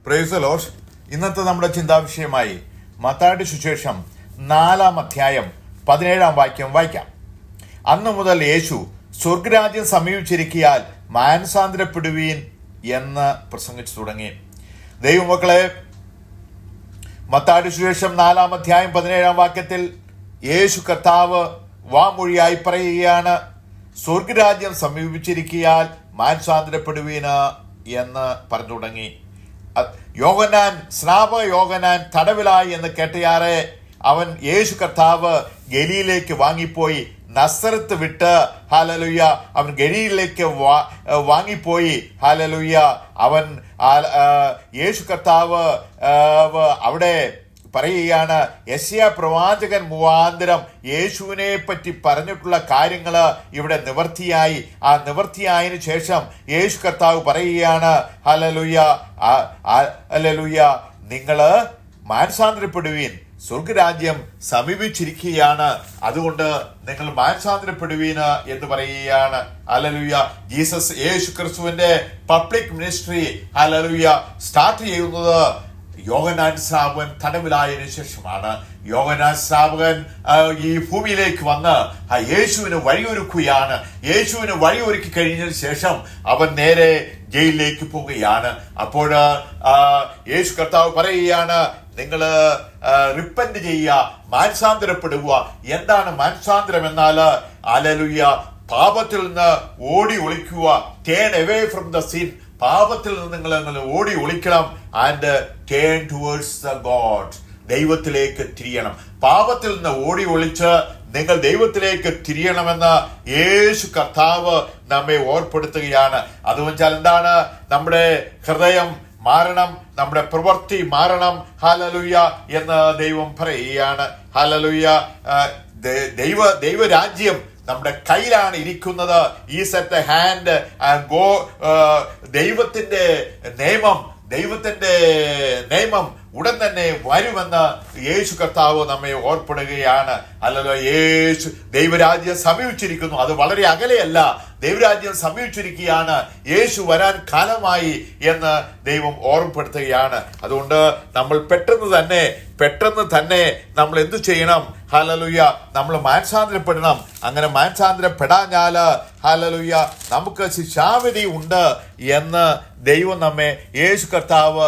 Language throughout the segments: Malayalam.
Praise the Lord. ഇന്നത്തെ നമ്മുടെ ചിന്താവിഷയമായി മത്തായിയുടെ സുവിശേഷം 4-ാം അധ്യായം 17-ാം വാക്യം വായിക്കാം. അന്നു മുതൽ യേശു സ്വർഗരാജ്യം സമീപിച്ചിരിക്കയാൽ മാനസാന്തരപ്പെടുവീൻ എന്ന് പ്രസംഗിച്ചു തുടങ്ങി. ദൈവമക്കളെ, മത്തായിയുടെ സുവിശേഷം 4-ാം അധ്യായം 17-ാം വാക്യത്തിൽ യേശു കർത്താവ് വാമൊഴിയായി പറയുകയാണ്, സ്വർഗരാജ്യം സമീപിച്ചിരിക്കയാൽ മാനസാന്തരപ്പെടുവീന് എന്ന് പറഞ്ഞു തുടങ്ങി. സ്നാപക യോഹന്നാൻ തടവിലായി എന്ന് കേട്ടയാറെ അവൻ യേശു കർത്താവ് ഗലീലയിലേക്ക് വാങ്ങിപ്പോയി. നസറത്ത് വിട്ട് ഹല്ലേലൂയ അവൻ ഗലീലയിലേക്ക് വാങ്ങിപ്പോയി. ഹല്ലേലൂയ അവൻ യേശു കർത്താവ് അവിടെ പറയുകയാണ്, യെശയ്യാ പ്രവാചകൻ മുഖാന്തരം യേശുവിനെ പറ്റി പറഞ്ഞിട്ടുള്ള കാര്യങ്ങൾ ഇവിടെ നിവർത്തിയായി. ആ നിവർത്തിയായതിനു ശേഷം യേശു കർത്താവ് പറയുകയാണ്, ഹല്ലേലൂയ ഹല്ലേലൂയ, നിങ്ങള് മാനസാന്തരപ്പെടുവീൻ, സ്വർഗരാജ്യം സമീപിച്ചിരിക്കുകയാണ്, അതുകൊണ്ട് നിങ്ങൾ മാനസാന്തരപ്പെടുവീന് എന്ന് പറയുകയാണ്. ഹല്ലേലൂയ. ജീസസ് യേശു ക്രിസ്തുവിന്റെ പബ്ലിക് മിനിസ്ട്രി ഹല്ലേലൂയ സ്റ്റാർട്ട് ചെയ്യുന്നത് യോഹന്നാൻ സ്നാപകൻ തടവിലായതിനു ശേഷമാണ്. യോഹന്നാൻ സ്നാപകൻ ഈ ഭൂമിയിലേക്ക് വന്ന് യേശുവിന് വഴിയൊരുക്കുകയാണ്. യേശുവിന് വഴിയൊരുക്കി കഴിഞ്ഞതിന് ശേഷം അവൻ നേരെ ജയിലിലേക്ക് പോവുകയാണ്. അപ്പോൾ യേശു കർത്താവ് പറയുകയാണ്, നിങ്ങൾ റിപ്പന്റ് ചെയ്യുക, മാനസാന്തരപ്പെടുക. എന്താണ് മാനസാന്തരം എന്നാൽ? ഹല്ലേലൂയ, പാപത്തിൽ നിന്ന് ഓടി ഒളിക്കുക. Turn away from the sin. പാപത്തിൽ നിന്ന് നിങ്ങൾ ഓടി ഒളിക്കണം. And turn towards the God. ദൈവത്തിലേക്ക് തിരിയണം. പാപത്തിൽ നിന്ന് ഓടി ഒളിച്ച് നിങ്ങൾ ദൈവത്തിലേക്ക് തിരിയണമെന്ന് യേശു കർത്താവ് നമ്മെ ഓർപ്പെടുത്തുകയാണ്. അതുവെച്ചാൽ എന്താണ്? നമ്മുടെ ഹൃദയം മാറണം, നമ്മുടെ പ്രവൃത്തി മാറണം. ഹല്ലേലൂയ എന്ന് ദൈവം പറയുകയാണ്. ഹല്ലേലൂയ. ദൈവരാജ്യം നമ്മുടെ കയ്യിലാണ് ഇരിക്കുന്നത്. Is at the hand and go. ദൈവത്തിന്റെ നിയമം ഉടൻ തന്നെ വരുമെന്ന് യേശു കർത്താവ് നമ്മെ ഓർപ്പെടുകയാണ്. അല്ലല്ലോ, യേശു ദൈവരാജ്യം സമീപിച്ചിരിക്കുന്നു. അത് വളരെ അകലെയല്ല, ദൈവരാജ്യം സമീപിച്ചിരിക്കുകയാണ്. യേശു വരാൻ കാലമായി എന്ന് ദൈവം ഓർമ്മപ്പെടുത്തുകയാണ്. അതുകൊണ്ട് നമ്മൾ പെട്ടെന്ന് തന്നെ നമ്മൾ എന്തു ചെയ്യണം? ഹല്ലേലൂയ, നമ്മൾ മാനസാന്തരപ്പെടണം. അങ്ങനെ മാനസാന്തരപ്പെടാഞ്ഞാല് ഹല്ലേലൂയ നമുക്ക് ശിക്ഷാവിധി ഉണ്ട് എന്ന് ദൈവം നമ്മെ യേശു കർത്താവ്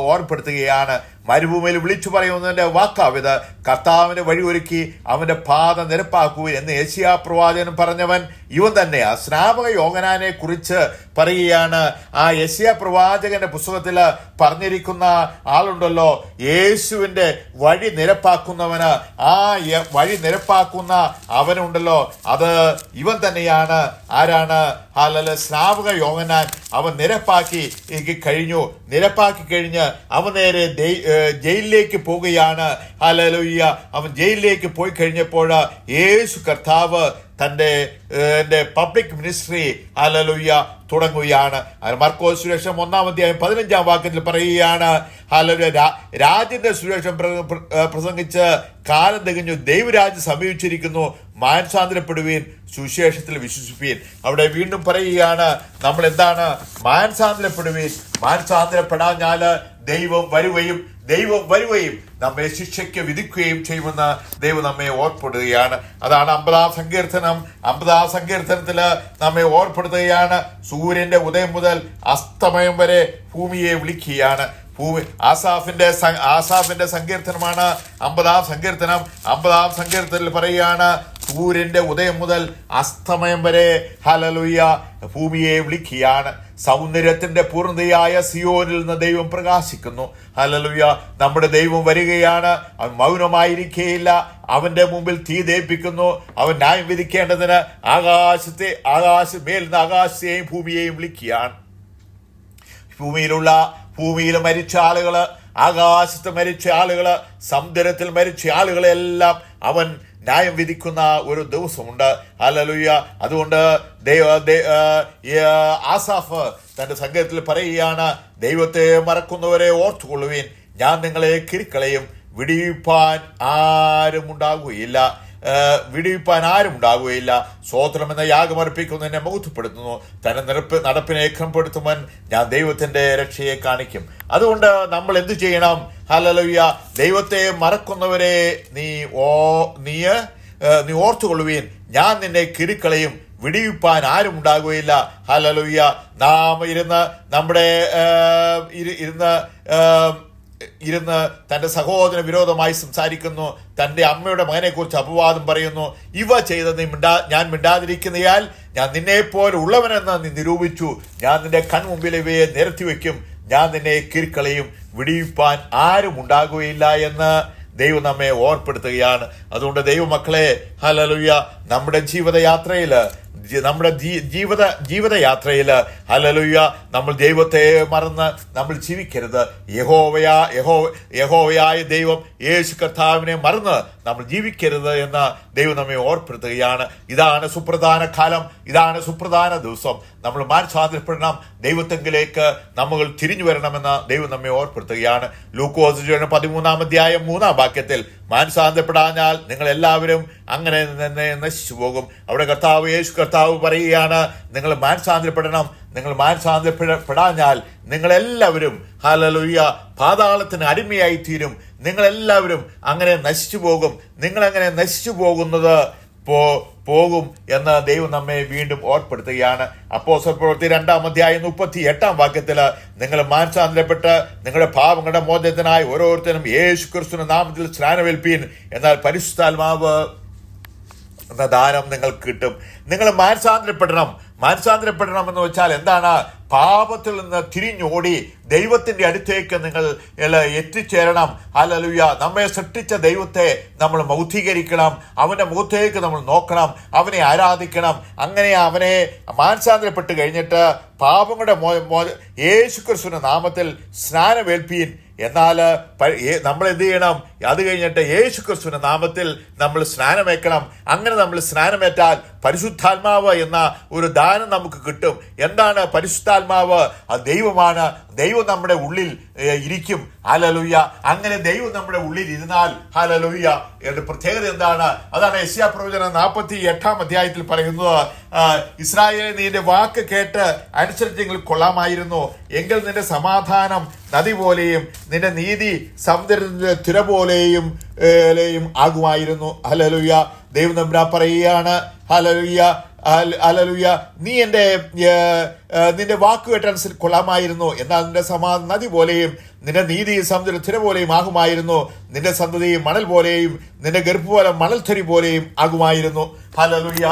ഓർപ്പെടുത്തുകയാണ്. മരുഭൂമിയിൽ വിളിച്ചു പറയുന്നതിന്റെ വാക്കാവിത്, കർത്താവിന് വഴിയൊരുക്കി അവന്റെ പാത നിരപ്പാക്കുക എന്ന് യെശയ്യാ പ്രവാചകൻ പറഞ്ഞവൻ ഇവൻ തന്നെ. ആ സ്നാപക യോഹന്നാനെ കുറിച്ച് പറയുകയാണ്. ആ യെശയ്യാ പ്രവാചകന്റെ പുസ്തകത്തിൽ പറഞ്ഞിരിക്കുന്ന ആളുണ്ടല്ലോ, യേശുവിന്റെ വഴി നിരപ്പാക്കുന്നവന്, ആ വഴി നിരപ്പാക്കുന്ന അവനുണ്ടല്ലോ, അത് ഇവൻ തന്നെയാണ്. ആരാണ്? ഹല്ലേലൂയ, സ്നാപക യോഹന്നാൻ. അവൻ നിരപ്പാക്കി കഴിഞ്ഞ് അവൻ നേരെ ജയിലിലേക്ക് പോവുകയാണ്. ഹല്ലേലൂയ. അവൻ ജയിലിലേക്ക് പോയി കഴിഞ്ഞപ്പോൾ യേശു കർത്താവ് തന്റെ പബ്ലിക് മിനിസ്ട്രി ഹല്ലേലൂയ തുടങ്ങുകയാണ്. മർക്കോസ് സുവിശേഷം 1-ാം അധ്യായം 15-ാം വാക്യത്തിൽ പറയുകയാണ്, ഹല്ലേലൂയ, രാജ്യത്തിന്റെ സുവിശേഷം പ്രസംഗിച്ച് കാലം തികഞ്ഞു, ദൈവരാജ്യം സമീപിച്ചിരിക്കുന്നു, മാനസാന്തരപ്പെടുവീൻ, സുവിശേഷത്തിൽ വിശ്വസിപ്പീൻ. അവിടെ വീണ്ടും പറയുകയാണ്, നമ്മൾ എന്താണ്? മാനസാന്തരപ്പെടുവീൻ. മാനസാന്തരപ്പെടാഞ്ഞാല് ദൈവം വരുകയും നമ്മെ ശിക്ഷയ്ക്ക് വിധിക്കുകയും ചെയ്യുമെന്ന് ദൈവം നമ്മെ ഓർപ്പെടുകയാണ്. അതാണ് 50-ാം സങ്കീർത്തനത്തില് നമ്മെ ഓർപ്പെടുത്തുകയാണ്. സൂര്യന്റെ ഉദയം മുതൽ അസ്തമയം വരെ ഭൂമിയെ വിളിക്കുകയാണ്. ആസാഫിന്റെ സങ്കീർത്തനമാണ് 50-ാം സങ്കീർത്തനം. 50-ാം സങ്കീർത്തനത്തിൽ പറയുകയാണ്, സൂര്യന്റെ ഉദയം മുതൽ അസ്തമയം വരെ ഹല്ലേലൂയ ഭൂമിയെ വിളിക്കുകയാണ്. സൗന്ദര്യത്തിന്റെ പൂർണ്ണതയായ സിയോനിൽ നിന്ന് ദൈവം പ്രകാശിക്കുന്നു. ഹല്ലേലൂയ. നമ്മുടെ ദൈവം വരികയാണ്. അവൻ മൗനമായിരിക്കുകയില്ല. അവന്റെ മുമ്പിൽ തീ ദഹിപ്പിക്കുന്നു. അവൻ ന്യായം വിധിക്കേണ്ടതിന് മേലിന്ന് ആകാശത്തെയും ഭൂമിയെയും വിളിക്കുകയാണ്. ഭൂമിയിൽ മരിച്ച ആളുകള്, ആകാശത്ത് മരിച്ച ആളുകള്, സമുദ്രത്തിൽ മരിച്ച ആളുകളെല്ലാം അവൻ ന്യായം വിധിക്കുന്ന ഒരു ദിവസമുണ്ട്. ഹല്ലേലൂയ. അതുകൊണ്ട് ആസാഫ് തന്റെ സംഗീതത്തിൽ പറയുകയാണ്, ദൈവത്തെ മറക്കുന്നവരെ ഓർത്തുകൊള്ളുവീൻ, ഞാൻ നിങ്ങളെ കിരിക്കളയും, വിടിയിപ്പാൻ ആരും ഉണ്ടാകുകയില്ല. വിടിവിപ്പാൻ ആരും ഉണ്ടാകുകയില്ല. സ്വോത്രം എന്ന യാഗമർപ്പിക്കുന്നതിനെ മഹത്വപ്പെടുത്തുന്നു. തന്നെ നടപ്പിനെ ക്രമപ്പെടുത്തുവാൻ ഞാൻ ദൈവത്തിന്റെ രക്ഷയെ കാണിക്കും. അതുകൊണ്ട് നമ്മൾ എന്ത് ചെയ്യണം? ഹല്ലേലൂയ. ദൈവത്തെ മറക്കുന്നവരെ നീ ഓർത്തുകൊള്ളുവീൻ, ഞാൻ നിന്നെ കിരുക്കളയും, വിടിവിപ്പാൻ ആരും ഉണ്ടാകുകയില്ല. ഹല്ലേലൂയ. നാം ഇരുന്ന് തൻ്റെ സഹോദരന് വിരോധമായി സംസാരിക്കുന്നു, തൻ്റെ അമ്മയുടെ മകനെ കുറിച്ച് അപവാദം പറയുന്നു. ഇവ ചെയ്ത് ഞാൻ മിണ്ടാതിരിക്കുന്നയാൽ ഞാൻ നിന്നെപ്പോലെ ഉള്ളവനെന്ന് നീ നിരൂപിച്ചു. ഞാൻ നിന്റെ കൺമുമ്പിൽ ഇവയെ നിരത്തി വയ്ക്കും, ഞാൻ നിന്നെ കിരുക്കളയും, വിടിവിപ്പാൻ ആരും ഉണ്ടാകുകയില്ല എന്ന് ദൈവം നമ്മെ ഓർപ്പെടുത്തുകയാണ്. അതുകൊണ്ട് ദൈവമക്കളെ, ഹല്ലേലൂയ, നമ്മുടെ ജീവിതയാത്രയിൽ ഹല്ലേലൂയ, നമ്മൾ ദൈവത്തെ മറന്ന് നമ്മൾ ജീവിക്കരുത്. യഹോവയായ ദൈവം യേശു കർത്താവിനെ മറന്ന് നമ്മൾ ജീവിക്കരുത് എന്ന് ദൈവം നമ്മെ ഓർപ്പെടുത്തുകയാണ്. ഇതാണ് സുപ്രധാന കാലം, ഇതാണ് സുപ്രധാന ദിവസം. നമ്മൾ മാനസാന്തരപ്പെടണം, ദൈവത്തെങ്കിലേക്ക് നമ്മൾ തിരിഞ്ഞു വരണമെന്ന് ദൈവം നമ്മെ ഓർപ്പെടുത്തുകയാണ്. ലൂക്കോസ് 13-ാം മാനസാന്തരപ്പെടാഞ്ഞാൽ നിങ്ങൾ എല്ലാവരും അങ്ങനെ തന്നെ നശിച്ചു പോകും. അവിടെ യേശു കർത്താവ് പറയുകയാണ്, നിങ്ങൾ മാനസാന്തരപ്പെടണം. നിങ്ങൾ മാനസാന്തരപ്പെടാഞ്ഞാൽ നിങ്ങളെല്ലാവരും ഹല്ലേലൂയ പാതാളത്തിന് അടിമയായി തീരും. നിങ്ങളെല്ലാവരും അങ്ങനെ നശിച്ചു പോകും. നിങ്ങളങ്ങനെ നശിച്ചു പോകുന്നത് പോകും എന്ന് ദൈവം നമ്മെ വീണ്ടും ഓർപ്പെടുത്തുകയാണ്. അപ്പോസ്തലപ്രവൃത്തി 2-ാം നിങ്ങൾ മാനസാന്തരപ്പെട്ട് നിങ്ങളുടെ പാപങ്ങളുടെ മോചനത്തിനായി ഓരോരുത്തരും യേശു ക്രിസ്തുവിന്റെ നാമത്തിൽ സ്നാനമേൽപ്പീൻ, എന്നാൽ പരിശുദ്ധാത്മാവ് എന്ന ദാനം നിങ്ങൾക്ക് കിട്ടും. നിങ്ങൾ മാനസാന്തരപ്പെടണം എന്ന് വെച്ചാൽ എന്താണ്? പാപത്തിൽ നിന്ന് തിരിഞ്ഞോടി ദൈവത്തിന്റെ അടുത്തേക്ക് നിങ്ങൾ എത്തിച്ചേരണം. ഹല്ലേലൂയ. നമ്മെ സൃഷ്ടിച്ച ദൈവത്തെ നമ്മൾ മൗഥീകരിക്കണം, അവന്റെ മുഖത്തേക്ക് നമ്മൾ നോക്കണം, അവനെ ആരാധിക്കണം. അങ്ങനെ അവനെ മാനസാന്തരപ്പെട്ട് കഴിഞ്ഞിട്ട് പാപങ്ങളുടെ യേശു ക്രിസ്തുവിന്റെ നാമത്തിൽ സ്നാനമേൽപ്പീൻ, എന്നാൽ നമ്മൾ എന്ത് ചെയ്യണം? അത് കഴിഞ്ഞിട്ട് യേശു ക്രിസ്തുവിന്റെ നാമത്തിൽ നമ്മൾ സ്നാനമേൽക്കണം. അങ്ങനെ നമ്മൾ സ്നാനമേറ്റാൽ പരിശുദ്ധാത്മാവ് എന്ന ഒരു ദാനം നമുക്ക് കിട്ടും. എന്താണ് പരിശുദ്ധാത്മാവ്? അത് ദൈവമാണ്. ദൈവം നമ്മുടെ ഉള്ളിൽ ഇരിക്കും. ഹല്ലേലൂയ. അങ്ങനെ ദൈവം നമ്മുടെ ഉള്ളിൽ ഇരുന്നാൽ ഹല്ലേലൂയ എന്റെ പ്രത്യേകത എന്താണ്? അതാണ് യെശയ്യാപ്രവചനം 48-ാം പറയുന്നത്, ഇസ്രായേലേ, നിന്റെ വാക്ക് കേട്ട് അനുസരിച്ചെങ്കിൽ കൊള്ളാമായിരുന്നു, എങ്കിൽ നിന്റെ സമാധാനം നദി പോലെയും നിന്റെ നീതി സമുദ്രത്തിന്റെ തിര പോലെയും ആകുമായിരുന്നു. ഹല്ലേലൂയ. ദൈവം തമ്പുരാൻ പറയുകയാണ്, ഹല്ലേലൂയ, ഹല്ലേലൂയ, നീ നിന്റെ വാക്ക് കേട്ടനുസരിച്ച് കൊള്ളാമായിരുന്നു, എന്നാൽ നിന്റെ സമാധാനം നദി പോലെയും നിന്റെ നീതി സമുദ്ര തിര പോലെയും ആകുമായിരുന്നു. നിന്റെ സന്തതി മണൽ പോലെയും നിന്റെ ഗർഭഫലം മണൽത്തരി പോലെയും ആകുമായിരുന്നു. ഹല്ലേലൂയ.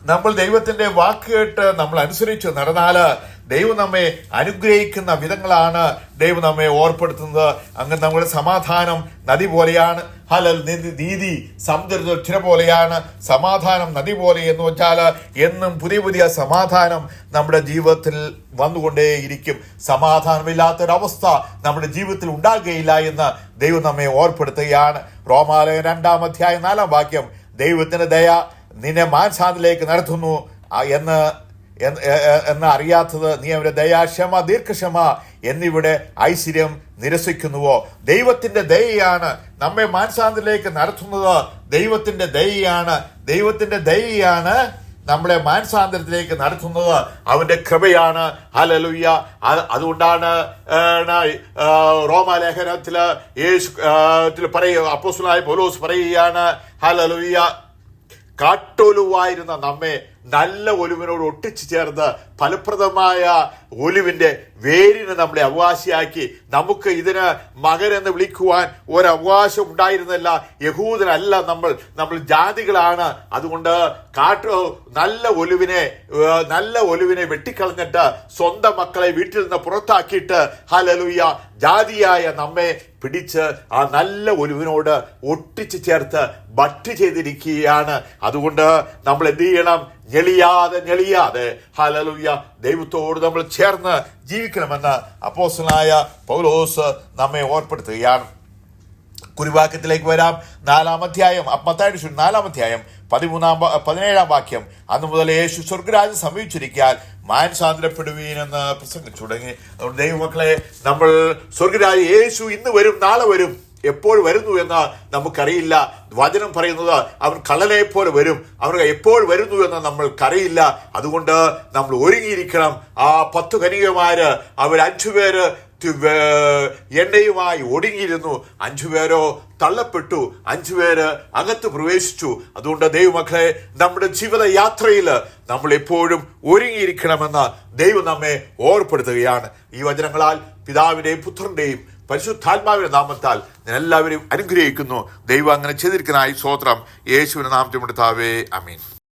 നമ്മൾ ദൈവത്തിന്റെ വാക്ക് കേട്ട് നമ്മൾ അനുസരിച്ച് നടന്നാല് ദൈവം നമ്മെ അനുഗ്രഹിക്കുന്ന വിധങ്ങളാണ് ദൈവം നമ്മെ ഓർപ്പെടുത്തുന്നത്. അങ്ങനെ നമ്മുടെ സമാധാനം നദി പോലെയാണ്. നീതി സമുദ്ര തിര പോലെയാണ്. സമാധാനം നദി പോലെ എന്ന് വെച്ചാൽ എന്നും പുതിയ സമാധാനം നമ്മുടെ ജീവിതത്തിൽ വന്നുകൊണ്ടേയിരിക്കും. സമാധാനമില്ലാത്തൊരവസ്ഥ നമ്മുടെ ജീവിതത്തിൽ ഉണ്ടാകുകയില്ല എന്ന് ദൈവം നമ്മെ ഓർപ്പെടുത്തുകയാണ്. റോമാലയം 2-ാം-4 ദൈവത്തിന്റെ ദയ നിന്നെ മാനസാന്തരത്തിലേക്ക് നടത്തുന്നു എന്ന് അറിയാത്തത് നീ അവരുടെ ദയ, ക്ഷമ, ദീർഘക്ഷമ എന്നിവിടെ ഐശ്വര്യം നിരസിക്കുന്നുവോ? ദൈവത്തിന്റെ ദയയാണ് നമ്മെ മാനസാന്തരത്തിലേക്ക് നടത്തുന്നത്. ദൈവത്തിന്റെ ദയയാണ് നമ്മളെ മാനസാന്തരത്തിലേക്ക് നടത്തുന്നത്. അവന്റെ കൃപയാണ്. ഹല്ലേലൂയ. അതുകൊണ്ടാണ് റോമാലേഖനത്തില് അപ്പോസ്തലനായ പൗലോസ് പറയുകയാണ്, ഹല്ലേലൂയ, കാട്ടൊലുവായിരുന്ന നമ്മെ നല്ല ഒലിവിനോട് ഒട്ടിച്ചു ചേർന്ന് ഫലപ്രദമായ ഒലിവിന്റെ വേരിന് നമ്മളെ അവകാശിയാക്കി. നമുക്ക് ഇതിന് മകനെന്ന് വിളിക്കുവാൻ ഒരവകാശം ഉണ്ടായിരുന്നില്ല. യഹൂദനല്ല നമ്മൾ ജാതികളാണ്. അതുകൊണ്ട് നല്ല ഒലിവിനെ വെട്ടിക്കളഞ്ഞിട്ട് സ്വന്തം മക്കളെ വീട്ടിൽ നിന്ന് പുറത്താക്കിയിട്ട് ഹല്ലേലൂയ ജാതിയായ നമ്മെ പിടിച്ച് ആ നല്ല ഒലിവിനോട് ഒട്ടിച്ചു ചേർത്ത് ബട്ട് ചെയ്തിരിക്കുകയാണ്. അതുകൊണ്ട് നമ്മൾ എന്ത് ചെയ്യണം? ഞെളിയാതെ ഹല്ലേലൂയ ദൈവത്തോട് നമ്മൾ ചേർന്ന് ജീവിക്കണമെന്ന് അപ്പോസ്തലനായ പൗലോസ് നമ്മെ ഓർപ്പെടുത്തുകയാണ്. കുറിവാക്യത്തിലേക്ക് വരാം. 4-ാം-അധ്യായം, മത്തായിയുടെ സുവിശേഷം 4-ാം-അധ്യായം 17-ാം അന്ന് മുതൽ യേശു സ്വർഗ്ഗരാജ്യം സമീപിച്ചിരിക്കാൻ മാനസാന്തരപ്പെടുവീനെന്ന് പ്രസംഗിച്ചു തുടങ്ങി. അതുകൊണ്ട് ദൈവമക്കളെ, നമ്മൾ സ്വർഗ്ഗരാജ്യം യേശു ഇന്ന് വരും, നാളെ വരും. എപ്പോൾ വരുന്നു എന്ന് നമുക്കറിയില്ല. വചനം പറയുന്നത് അവൻ കള്ളനെ പോലെ വരും, അവർ എപ്പോൾ വരുന്നു എന്ന് നമ്മൾക്കറിയില്ല. അതുകൊണ്ട് നമ്മൾ ഒരുങ്ങിയിരിക്കണം. ആ 10 കന്യകമാര് അവർ 5 പേര് എണ്ണയുമായി ഒടുങ്ങിയിരുന്നു, 5 പേരോ തള്ളപ്പെട്ടു, 5 പേര് അകത്ത് പ്രവേശിച്ചു. അതുകൊണ്ട് ദൈവമക്കളെ, നമ്മുടെ ജീവിത യാത്രയിൽ നമ്മൾ എപ്പോഴും ഒരുങ്ങിയിരിക്കണമെന്ന് ദൈവം നമ്മെ ഓർപ്പെടുത്തുകയാണ്. ഈ വചനങ്ങളാൽ പിതാവിന്റെയും പുത്രന്റെയും പരിശുദ്ധാത്മാവിന്റെ നാമത്താൽ ഞാൻ എല്ലാവരെയും അനുഗ്രഹിക്കുന്നു. ദൈവം അങ്ങനെ ചെയ്തിരിക്കുന്നതായി സ്തോത്രം. യേശുവിന്റെ നാമത്തിൽ കർത്താവേ, ആമേൻ.